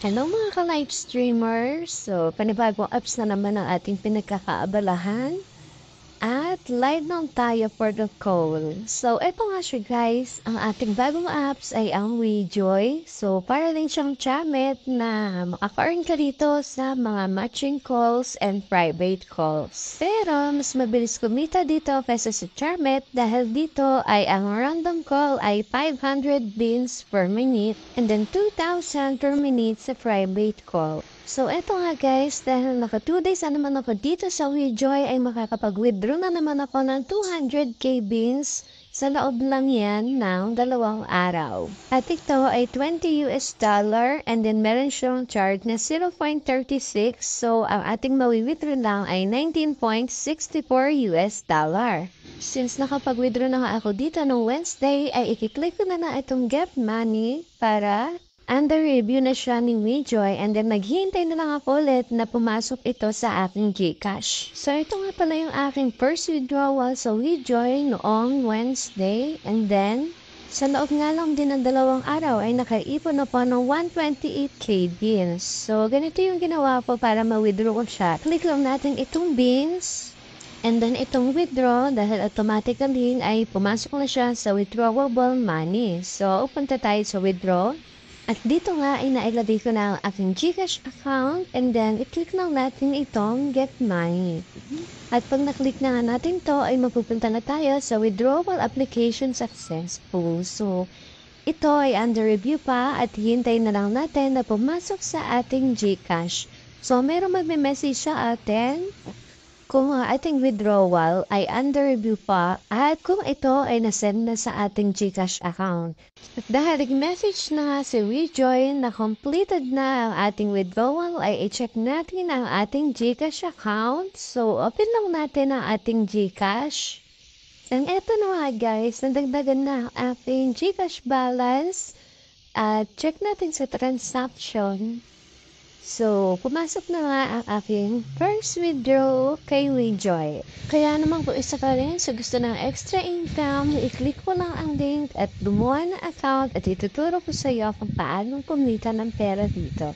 Hello mga ka-live streamers! So, panibagong apps na naman ang ating pinagkakaabalahan. At live na tayo for the call. So, eto nga siya guys, ang ating bagong apps ay ang WeJoy. So, para din siyang Chamet na makaka-earn ka dito sa mga matching calls and private calls. Pero, mas mabilis kumita dito kaysa sa Chamet dahil dito ay ang random call ay 500 beans per minute and then 2,000 per minute sa private call. So, eto nga guys, dahil naka 2 days na naman ako dito sa WeJoy ay makakapag-withdraw na naman ako ng 200k beans sa loob lang yan ng 2 araw. At ito ay $20 and then meron siyang charge na 0.36 so ang ating mawi-withdraw lang ay $19.64. Since nakapag-withdraw na nga ako dito nung Wednesday ay ikiklik ko na itong Get Money para under review na siya ni WeJoy and then naghihintay na lang ako ulit na pumasok ito sa aking GCash. So ito nga pala yung aking first withdrawal sa WeJoy noong Wednesday and then sa loob nga lang din ng 2 araw ay nakaipon na po ng 128k beans. So ganito yung ginawa ko para ma-withdraw ko siya. Click lang natin itong beans. And then itong withdraw dahil automatically ay pumasok na siya sa withdrawable money. So punta tayo sa withdraw. At dito nga ay nailagay ko na ang aking GCash account and then i-click lang natin itong Get Money. At pag na-click na nga natin to ay mapupunta na tayo sa Withdrawal Application Successful. So ito ay under review pa at hintay na lang natin na pumasok sa ating GCash. So merong magme-message sa atin kung ang ating withdrawal ay under review pa at kung ito ay nasend na sa ating GCash account. At dahil nag-message na nga si WeJoy na completed na ang ating withdrawal ay i-check natin ang ating GCash account. So open lang natin ang ating GCash. And eto na nga guys, nadagdagan na ang ating GCash balance at check natin sa transaction. So, pumasok na nga ang aking first withdraw kay WeJoy. Kaya naman kung isa ka rin sa gusto ng extra income, i-click mo lang ang link at gumawa ng account at ituturo ko sa iyo kung paano kumita ng pera dito.